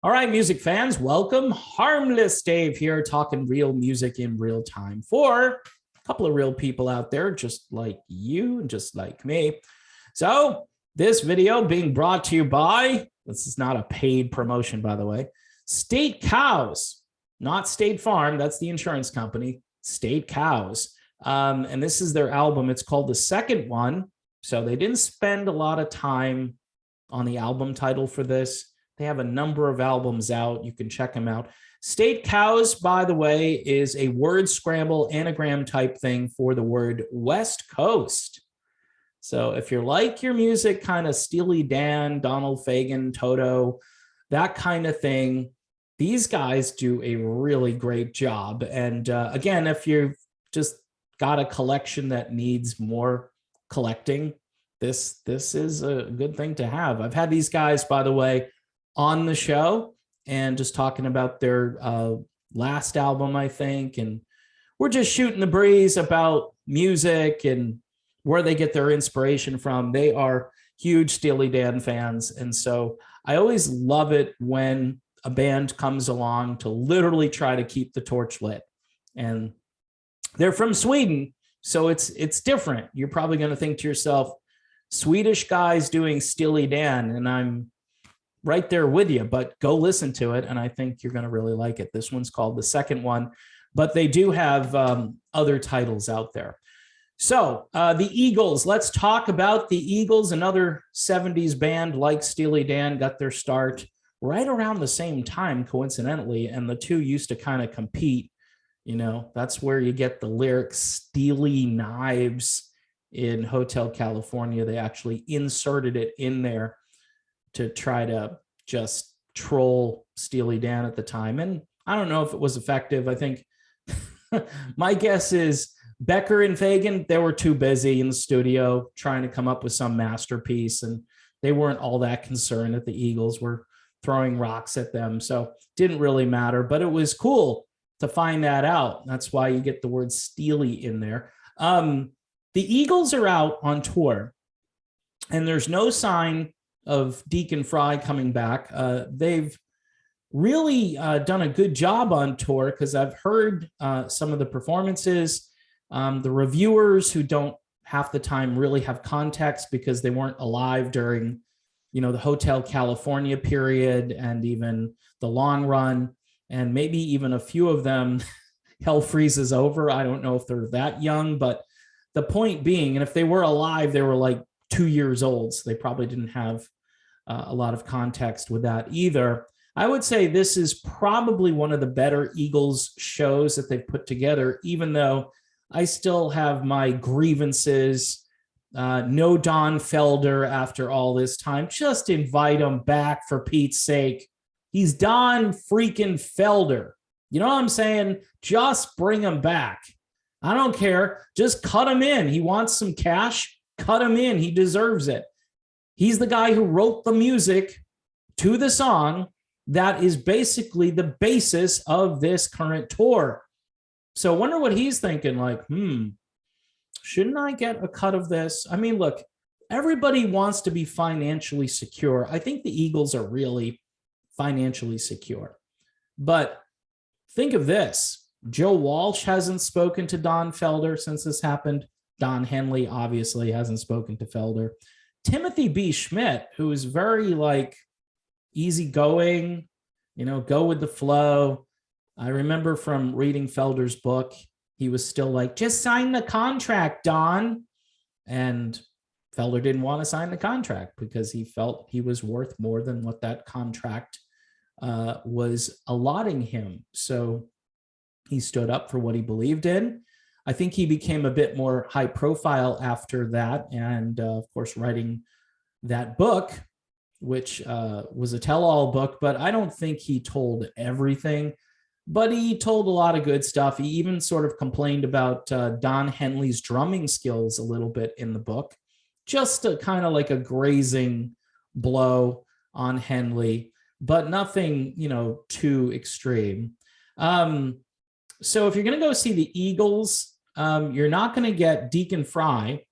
All right, music fans, welcome. Harmless Dave here, talking real music in real time for a couple of real people out there, just like you and just like me. So, this video being brought to you by, this is not a paid promotion, by the way, State Cows, not State Farm. That's the insurance company, State Cows. And this is their album. It's called The Second One. So, they didn't spend a lot of time on the album title for this. They have a number of albums out. You can check them out. State Cows, by the way, is a word scramble anagram type thing for the word West Coast. So if you're like your music, kind of Steely Dan, Donald Fagen, Toto, that kind of thing, these guys do a really great job. And again, if you've just got a collection that needs more collecting, this is a good thing to have. I've had these guys, by the way, on the show and just talking about their last album, I think. And we're just shooting the breeze about music and where they get their inspiration from. They are huge Steely Dan fans. And so I always love it when a band comes along to literally try to keep the torch lit. And they're from Sweden, so it's different. You're probably going to think to yourself, Swedish guys doing Steely Dan, and I'm right there with you, but go listen to it, and I think you're going to really like it. This one's called The Second One, but they do have other titles out there. So the Eagles, let's talk about the Eagles. Another 70s band like Steely Dan got their start right around the same time, coincidentally, and the two used to kind of compete. You know, that's where you get the lyric Steely Knives in Hotel California. They actually inserted it in there to try to just troll Steely Dan at the time. And I don't know if it was effective. I think my guess is Becker and Fagen, they were too busy in the studio trying to come up with some masterpiece, and they weren't all that concerned that the Eagles were throwing rocks at them. So it didn't really matter, but it was cool to find that out. That's why you get the word Steely in there. The Eagles are out on tour, and there's no sign of Deacon Frey coming back. They've really done a good job on tour, because I've heard some of the performances. The reviewers, who don't half the time really have context because they weren't alive during, the Hotel California period and even the long run, and maybe even a few of them, Hell Freezes Over. I don't know if they're that young, but the point being, and if they were alive, they were like 2 years old, so they probably didn't have a lot of context with that either. I would say this is probably one of the better Eagles shows that they've put together, even though I still have my grievances. No Don Felder after all this time. Just invite him back, for Pete's sake. He's Don freaking Felder. You know what I'm saying? Just bring him back. I don't care. Just cut him in. He wants some cash. Cut him in. He deserves it. He's the guy who wrote the music to the song that is basically the basis of this current tour. So I wonder what he's thinking, like, shouldn't I get a cut of this? I mean, look, everybody wants to be financially secure. I think the Eagles are really financially secure. But think of this. Joe Walsh hasn't spoken to Don Felder since this happened. Don Henley obviously hasn't spoken to Felder. Timothy B. Schmidt, who is very easygoing, go with the flow. I remember from reading Felder's book, he was still like, just sign the contract, Don. And Felder didn't want to sign the contract because he felt he was worth more than what that contract was allotting him. So he stood up for what he believed in. I think he became a bit more high profile after that. And of course, writing that book, which was a tell-all book, but I don't think he told everything, but he told a lot of good stuff. He even sort of complained about Don Henley's drumming skills a little bit in the book, just a kind of like a grazing blow on Henley, but nothing, too extreme. So if you're going to go see the Eagles, you're not going to get Deacon Frey.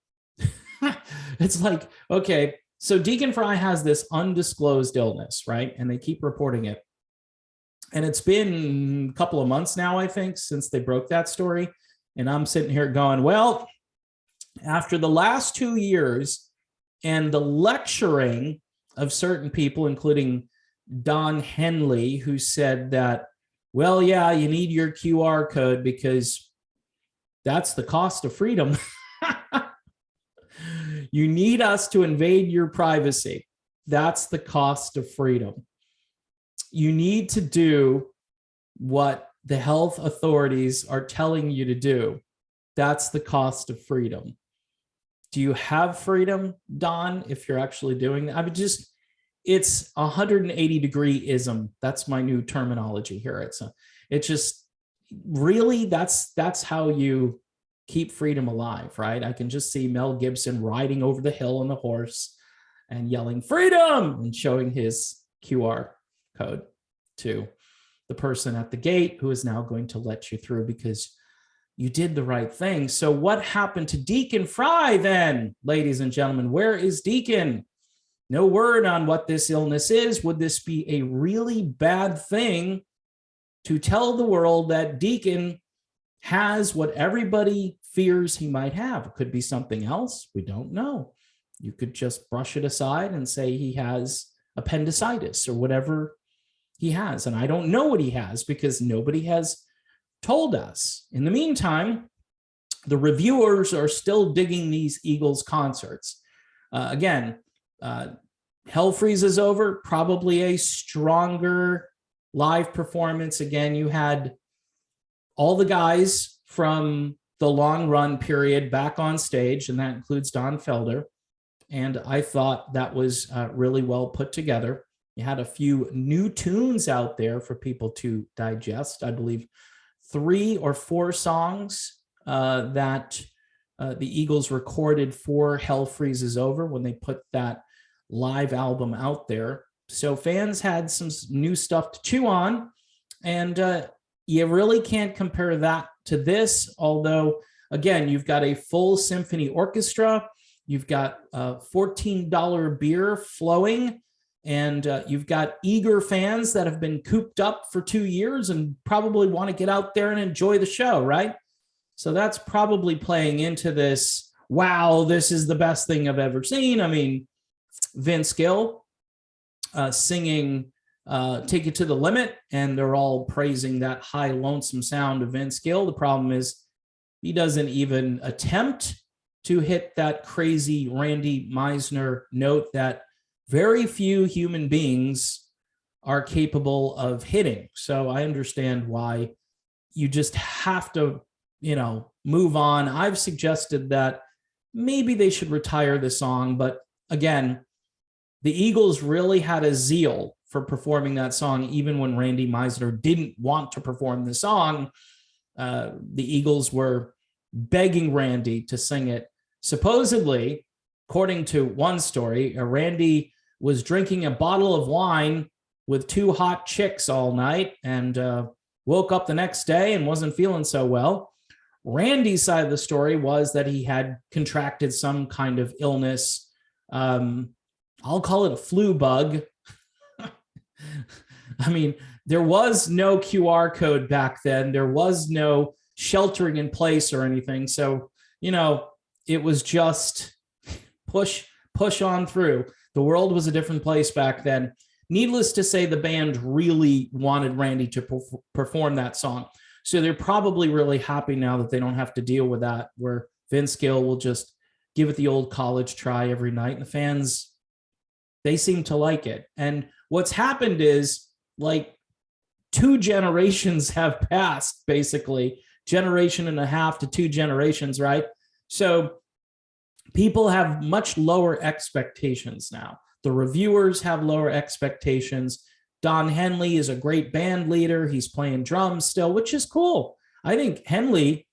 It's like, okay, so Deacon Frey has this undisclosed illness, right? And they keep reporting it. And it's been a couple of months now, I think, since they broke that story. And I'm sitting here going, well, after the last 2 years and the lecturing of certain people, including Don Henley, who said that, well, yeah, you need your QR code because that's the cost of freedom. You need us to invade your privacy. That's the cost of freedom. You need to do what the health authorities are telling you to do. That's the cost of freedom. Do you have freedom, Don, if you're actually doing that? I mean, it's 180-degree-ism. That's my new terminology here. It's just really, that's how you keep freedom alive, right? I can just see Mel Gibson riding over the hill on the horse and yelling freedom and showing his QR code to the person at the gate who is now going to let you through because you did the right thing. So what happened to Deacon Frey then, ladies and gentlemen? Where is Deacon? No word on what this illness is. Would this be a really bad thing to tell the world that Deacon has what everybody fears he might have? It could be something else. We don't know. You could just brush it aside and say he has appendicitis or whatever he has. And I don't know what he has because nobody has told us. In the meantime, the reviewers are still digging these Eagles concerts. Again, Hell Freezes Over, probably a stronger live performance. Again, you had all the guys from the long run period back on stage, and that includes Don Felder. And I thought that was really well put together. You had a few new tunes out there for people to digest. I believe 3 or 4 songs that the Eagles recorded for Hell Freezes Over when they put that live album out there. So fans had some new stuff to chew on, and you really can't compare that to this, although, again, you've got a full symphony orchestra, you've got $14 beer flowing, and you've got eager fans that have been cooped up for 2 years and probably want to get out there and enjoy the show, right? So that's probably playing into this, wow, this is the best thing I've ever seen. I mean, Vince Gill singing Take It to the Limit, and they're all praising that high, lonesome sound of Vince Gill. The problem is he doesn't even attempt to hit that crazy Randy Meisner note that very few human beings are capable of hitting. So I understand why you just have to, move on. I've suggested that maybe they should retire the song, but again, the Eagles really had a zeal for performing that song, even when Randy Meisner didn't want to perform the song. The Eagles were begging Randy to sing it. Supposedly, according to one story, Randy was drinking a bottle of wine with 2 hot chicks all night and woke up the next day and wasn't feeling so well. Randy's side of the story was that he had contracted some kind of illness. I'll call it a flu bug. I mean, there was no QR code back then. There was no sheltering in place or anything. So, it was just push on through. The world was a different place back then. Needless to say, the band really wanted Randy to perform that song. So they're probably really happy now that they don't have to deal with that, where Vince Gill will just give it the old college try every night. And the fans, they seem to like it. And what's happened is, like, 2 generations have passed, basically, 1.5 to 2 generations, right? So people have much lower expectations now. The reviewers have lower expectations. Don Henley is a great band leader. He's playing drums still, which is cool. I think Henley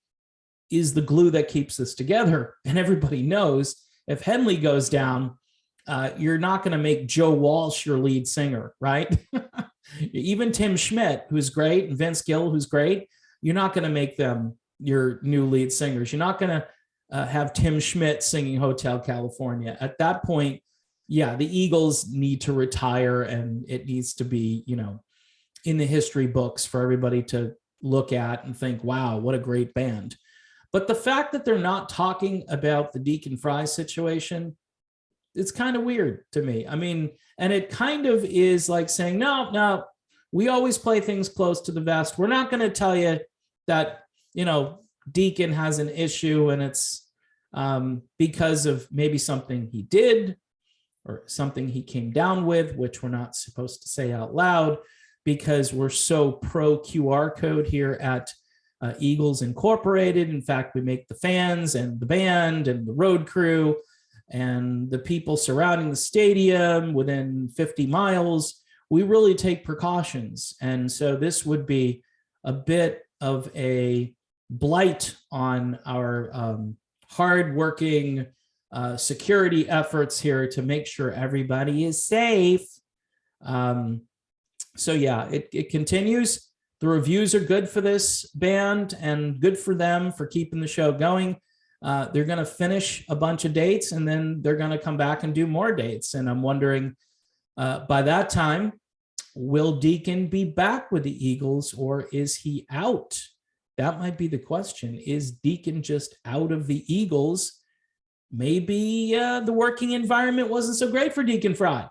is the glue that keeps this together. And everybody knows if Henley goes down, you're not going to make Joe Walsh your lead singer, right? Even Tim Schmidt, who's great, and Vince Gill, who's great, you're not going to make them your new lead singers. You're not going to have Tim Schmidt singing Hotel California. At that point, yeah, the Eagles need to retire, and it needs to be, in the history books for everybody to look at and think, wow, what a great band. But the fact that they're not talking about the Deacon Frey situation, it's kind of weird to me. I mean, and it kind of is like saying, no, no, we always play things close to the vest. We're not going to tell you that, Deacon has an issue and it's because of maybe something he did or something he came down with, which we're not supposed to say out loud because we're so pro QR code here at Eagles Incorporated. In fact, we make the fans and the band and the road crew and the people surrounding the stadium within 50 miles, we really take precautions. And so this would be a bit of a blight on our hardworking security efforts here to make sure everybody is safe. So yeah, it continues. The reviews are good for this band and good for them for keeping the show going. They're going to finish a bunch of dates and then they're going to come back and do more dates. And I'm wondering by that time, will Deacon be back with the Eagles or is he out? That might be the question. Is Deacon just out of the Eagles? Maybe the working environment wasn't so great for Deacon Frey.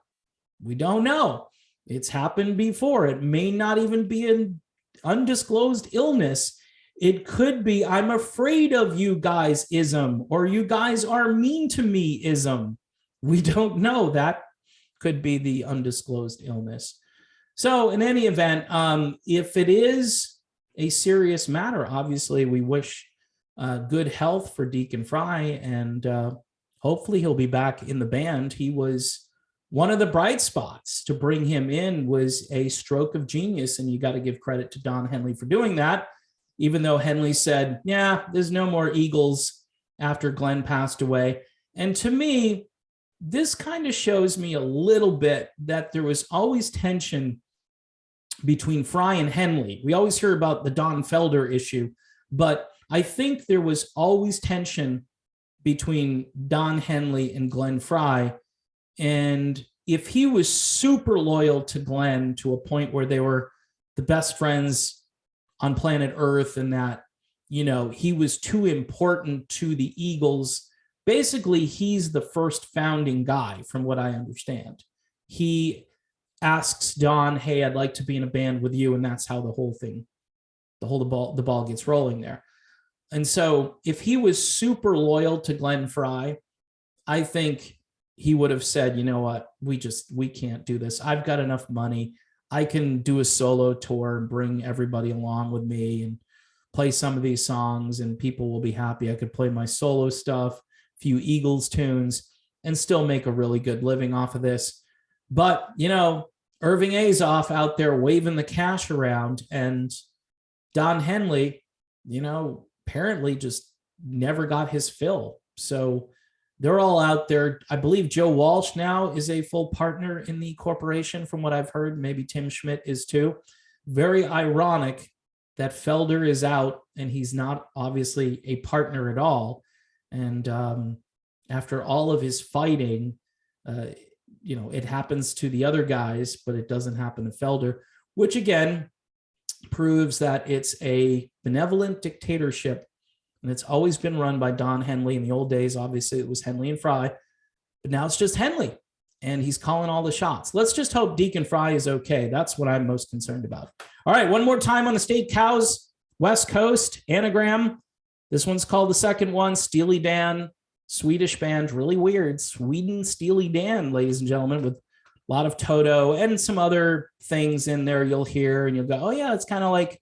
We don't know. It's happened before. It may not even be an undisclosed illness. It could be, I'm afraid of you guys ism, or you guys are mean to me ism. We don't know. That could be the undisclosed illness. So in any event, if it is a serious matter, obviously we wish good health for Deacon Frey, and hopefully he'll be back in the band. He was one of the bright spots. To bring him in was a stroke of genius, and you got to give credit to Don Henley for doing that, even though Henley said, yeah, there's no more Eagles after Glenn passed away. And to me, this kind of shows me a little bit that there was always tension between Frey and Henley. We always hear about the Don Felder issue, but I think there was always tension between Don Henley and Glenn Frey. And if he was super loyal to Glenn to a point where they were the best friends on planet Earth and that, he was too important to the Eagles, basically he's the first founding guy from what I understand. He asks Don, hey, I'd like to be in a band with you. And that's how the ball gets rolling there. And so if he was super loyal to Glenn Frey, I think he would have said, you know what, we can't do this. I've got enough money. I can do a solo tour and bring everybody along with me and play some of these songs and people will be happy. I could play my solo stuff, a few Eagles tunes, and still make a really good living off of this. But, Irving Azoff out there waving the cash around, and Don Henley, apparently just never got his fill. So they're all out there. I believe Joe Walsh now is a full partner in the corporation from what I've heard. Maybe Tim Schmidt is too. Very ironic that Felder is out and he's not obviously a partner at all. And after all of his fighting, it happens to the other guys, but it doesn't happen to Felder, which again proves that it's a benevolent dictatorship. And it's always been run by Don Henley. In the old days, obviously, it was Henley and Frey. But now it's just Henley. And he's calling all the shots. Let's just hope Deacon Frey is okay. That's what I'm most concerned about. All right, one more time on the State Cows, West Coast, Anagram. This one's called the second one, Steely Dan, Swedish band, really weird. Sweden Steely Dan, ladies and gentlemen, with a lot of Toto and some other things in there you'll hear. And you'll go, oh, yeah, it's kind of like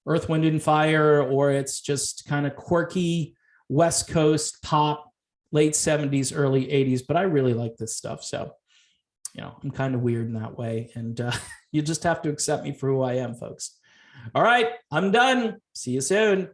Earth, Wind, and Fire, or it's just kind of quirky West Coast pop, late 70s, early 80s. But I really like this stuff. So, I'm kind of weird in that way. And you just have to accept me for who I am, folks. All right, I'm done. See you soon.